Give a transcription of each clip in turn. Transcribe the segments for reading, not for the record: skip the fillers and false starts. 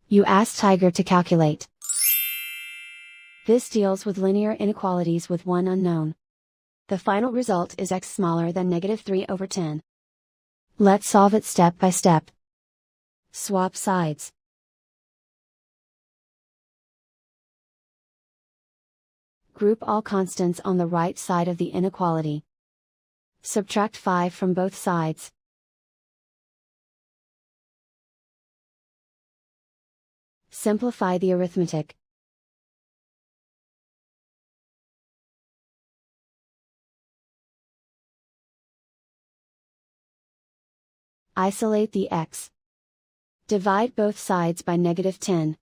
You ask Tiger to calculate. This deals with linear inequalities with one unknown. The final result is x smaller than -3/10. Let's solve it step by step. Swap sides. Group all constants on the right side of the inequality. Subtract 5 from both sides. Simplify the arithmetic. Isolate the x. Divide both sides by -10.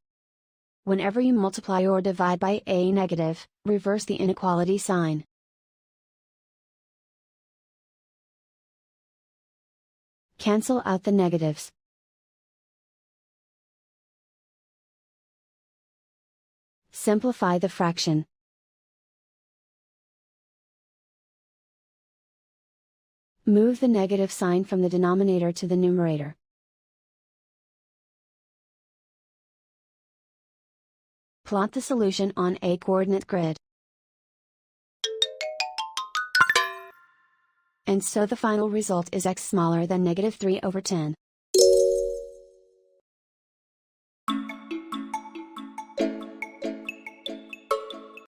Whenever you multiply or divide by a negative, reverse the inequality sign. Cancel out the negatives. Simplify the fraction. Move the negative sign from the denominator to the numerator. Plot the solution on a coordinate grid. And so the final result is x smaller than -3/10.